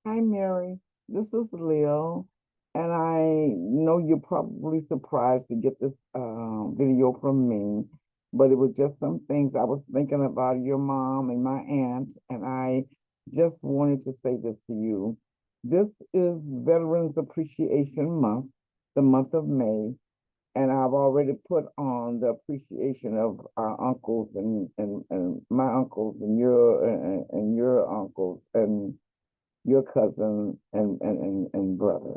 Hi, Mary. This is Lil, and I know you're probably surprised to get this video from me, but it was just some things I was thinking about your mom and my aunt, and I just wanted to say this to you. This is Veterans Appreciation Month, the month of May, and I've already put on the appreciation of our uncles and my uncles and your uncles and your cousin and brother.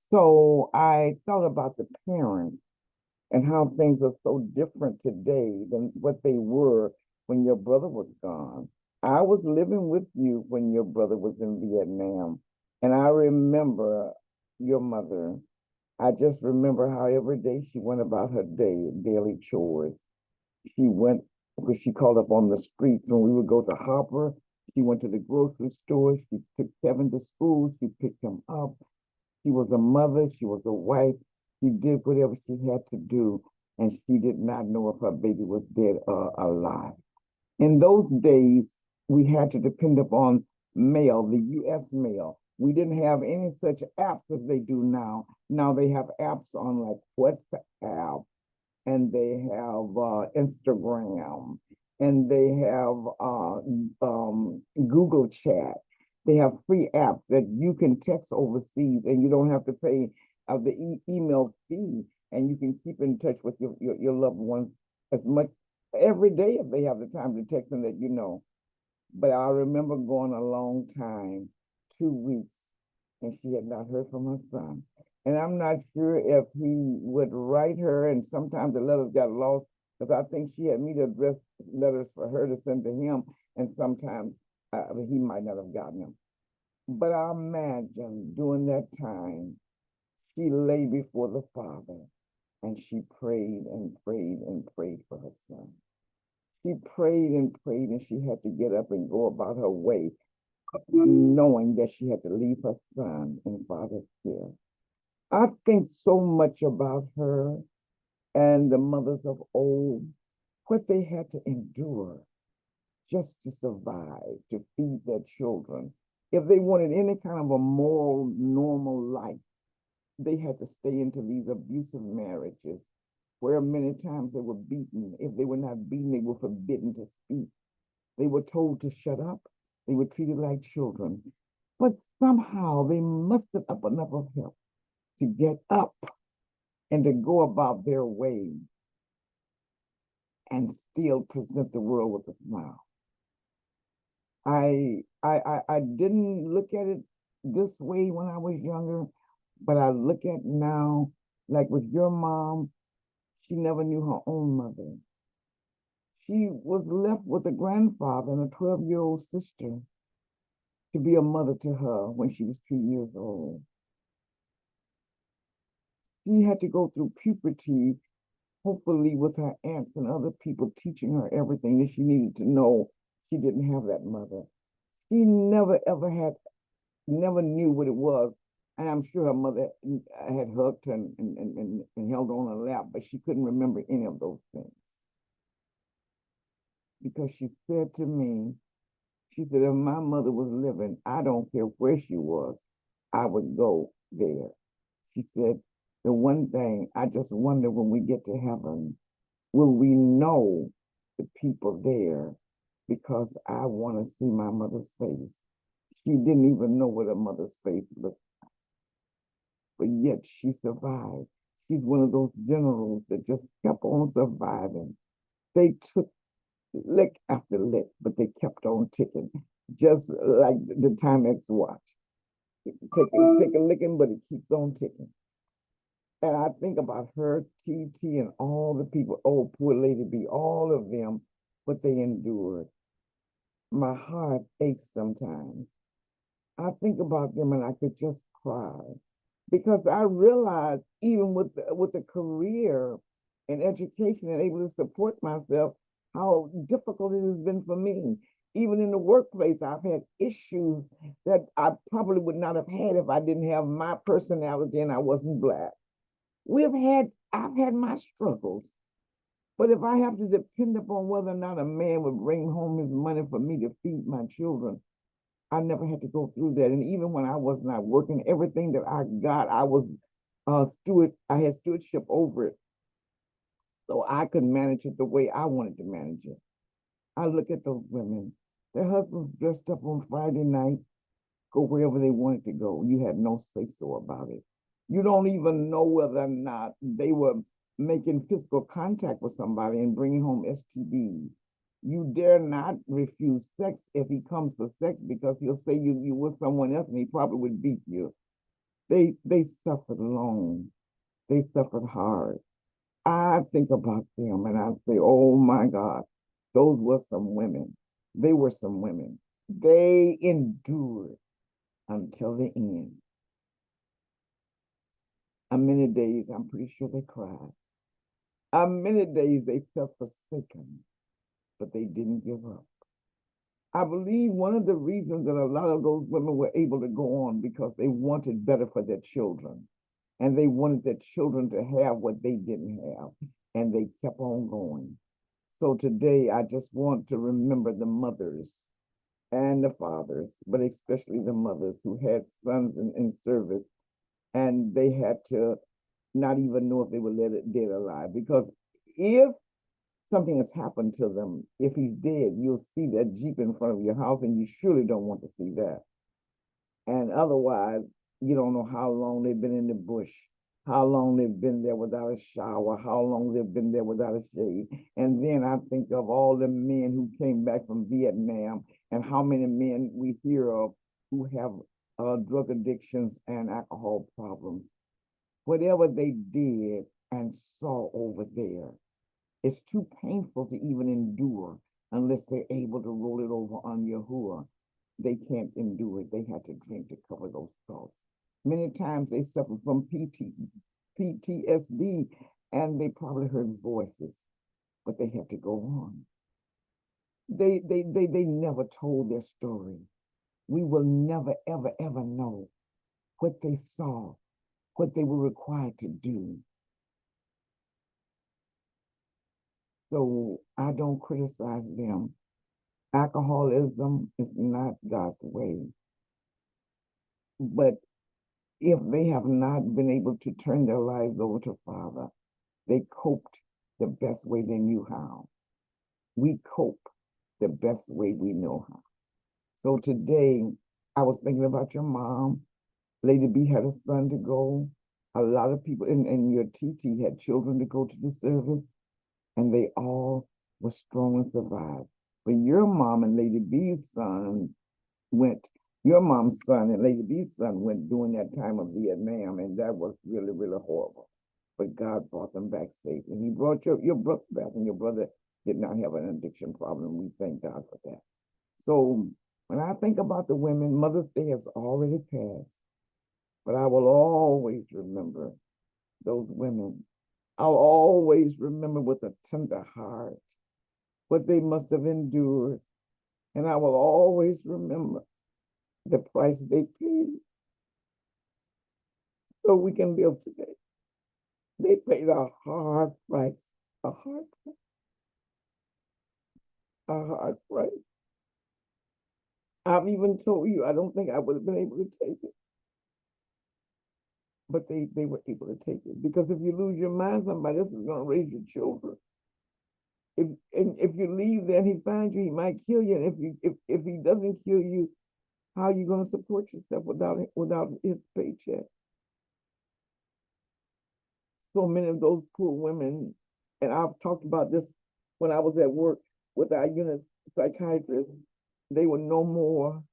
So I thought about the parents and how things are so different today than what they were when your brother was gone. I was living with you when your brother was in Vietnam, and I remember your mother. I just remember how every day she went about her daily chores. She went because she called up on the streets when we would go to Hopper. She went to the grocery store. She took Kevin to school. She picked him up. She was a mother. She was a wife. She did whatever she had to do, and she did not know if her baby was dead or alive. In those days, we had to depend upon mail, the U.S. mail. We didn't have any such apps as they do now. Now they have apps on like WhatsApp, and they have Instagram, and they have Google Chat. They have free apps that you can text overseas, and you don't have to pay the email fee, and you can keep in touch with your loved ones as much every day if they have the time to text them that you know. But I remember going a long time, 2 weeks, and she had not heard from her son. And I'm not sure if he would write her, and sometimes the letters got lost because I think she had me to address letters for her to send to him, and sometimes he might not have gotten them. But I imagine during that time, she lay before the Father and she prayed and prayed and prayed for her son. She prayed and prayed, and she had to get up and go about her way, knowing that she had to leave her son in Father's care. I think so much about her and the mothers of old, what they had to endure just to survive, to feed their children. If they wanted any kind of a moral, normal life, they had to stay into these abusive marriages where many times they were beaten. If they were not beaten, they were forbidden to speak. They were told to shut up. They were treated like children. But somehow they mustered up enough of help to get up and to go about their way and still present the world with a smile. I didn't look at it this way when I was younger, but I look at now, like with your mom, she never knew her own mother. She was left with a grandfather and a 12-year-old sister to be a mother to her when she was 2 years old. She had to go through puberty, hopefully with her aunts and other people teaching her everything that she needed to know. She didn't have that mother. She never ever had, never knew what it was. And I'm sure her mother had hugged her and held on her lap, but she couldn't remember any of those things because she said to me, she said, if my mother was living, I don't care where she was, I would go there. She said, the one thing I just wonder when we get to heaven, will we know the people there? Because I want to see my mother's face. She didn't even know what her mother's face looked, but yet she survived. She's one of those generals that just kept on surviving. They took lick after lick, but they kept on ticking, just like the Timex watch. Take a licking, but it keeps on ticking. And I think about her, TT, and all the people, oh, poor Lady B, all of them, what they endured. My heart aches sometimes. I think about them and I could just cry because I realize even with a career in education and able to support myself, how difficult it has been for me. Even in the workplace, I've had issues that I probably would not have had if I didn't have my personality and I wasn't Black. I've had my struggles, but if I have to depend upon whether or not a man would bring home his money for me to feed my children, I never had to go through that. And even when I was not working, everything that I got, I was I had stewardship over it. So I could manage it the way I wanted to manage it. I look at those women. Their husbands dressed up on Friday night, go wherever they wanted to go. You had no say so about it. You don't even know whether or not they were making physical contact with somebody and bringing home STDs. You dare not refuse sex if he comes for sex because he'll say you were someone else and he probably would beat you. They suffered long. They suffered hard. I think about them and I say, oh my God, those were some women. They were some women. They endured until the end. Many days, I'm pretty sure they cried. Many days they felt forsaken, but they didn't give up. I believe one of the reasons that a lot of those women were able to go on because they wanted better for their children. And they wanted their children to have what they didn't have. And they kept on going. So today, I just want to remember the mothers and the fathers, but especially the mothers who had sons in service and they had to not even know if they were dead or alive. Because if something has happened to them, if he's dead, you'll see that Jeep in front of your house, and you surely don't want to see that. And otherwise, you don't know how long they've been in the bush, how long they've been there without a shower, how long they've been there without a shave. And then I think of all the men who came back from Vietnam and how many men we hear of who have drug addictions and alcohol problems. Whatever they did and saw over there, it's too painful to even endure unless they're able to roll it over on Yahuwah. They can't endure it. They had to drink to cover those thoughts. Many times they suffer from PTSD and they probably heard voices, but they had to go on. They never told their story. We will never, ever, ever know what they saw, what they were required to do. So I don't criticize them. Alcoholism is not God's way. But if they have not been able to turn their lives over to Father, they coped the best way they knew how. We cope the best way we know how. So today, I was thinking about your mom. Lady B had a son to go. A lot of people, and your TT had children to go to the service, and they all were strong and survived. But your mom and Lady B's son went, your mom's son and Lady B's son went during that time of Vietnam, and that was really, really horrible. But God brought them back safe. And he brought your brother back, and your brother did not have an addiction problem. We thank God for that. So when I think about the women, Mother's Day has already passed, but I will always remember those women. I'll always remember with a tender heart what they must have endured. And I will always remember the price they paid so we can live today. They paid a hard price, a hard price, a hard price. I've even told you I don't think I would have been able to take it. But they were able to take it. Because if you lose your mind, somebody else is going to raise your children. If you leave there and he finds you, he might kill you. And if he doesn't kill you, how are you going to support yourself without his paycheck? So many of those poor women, and I've talked about this when I was at work with our unit psychiatrist, they were no more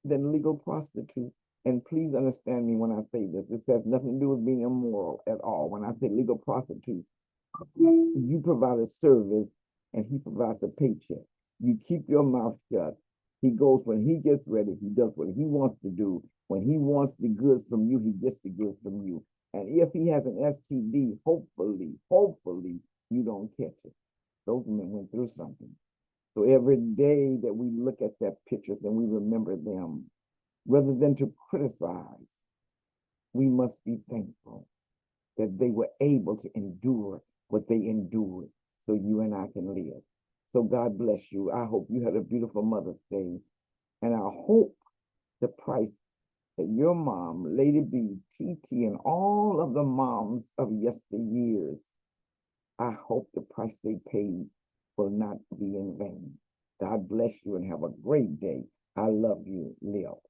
than legal prostitutes. And please understand me when I say this. This has nothing to do with being immoral at all. When I say legal prostitutes, you provide a service and he provides a paycheck. You keep your mouth shut. He goes when he gets ready. He does what he wants to do. When he wants the goods from you, he gets the goods from you. And if he has an STD, hopefully, you don't catch it. Those men went through something. So every day that we look at their pictures and we remember them, rather than to criticize, we must be thankful that they were able to endure what they endured so you and I can live. So God bless you. I hope you had a beautiful Mother's Day. And I hope the price that your mom, Lady B, TT, and all of the moms of yesteryears, I hope the price they paid will not be in vain. God bless you and have a great day. I love you, Lil.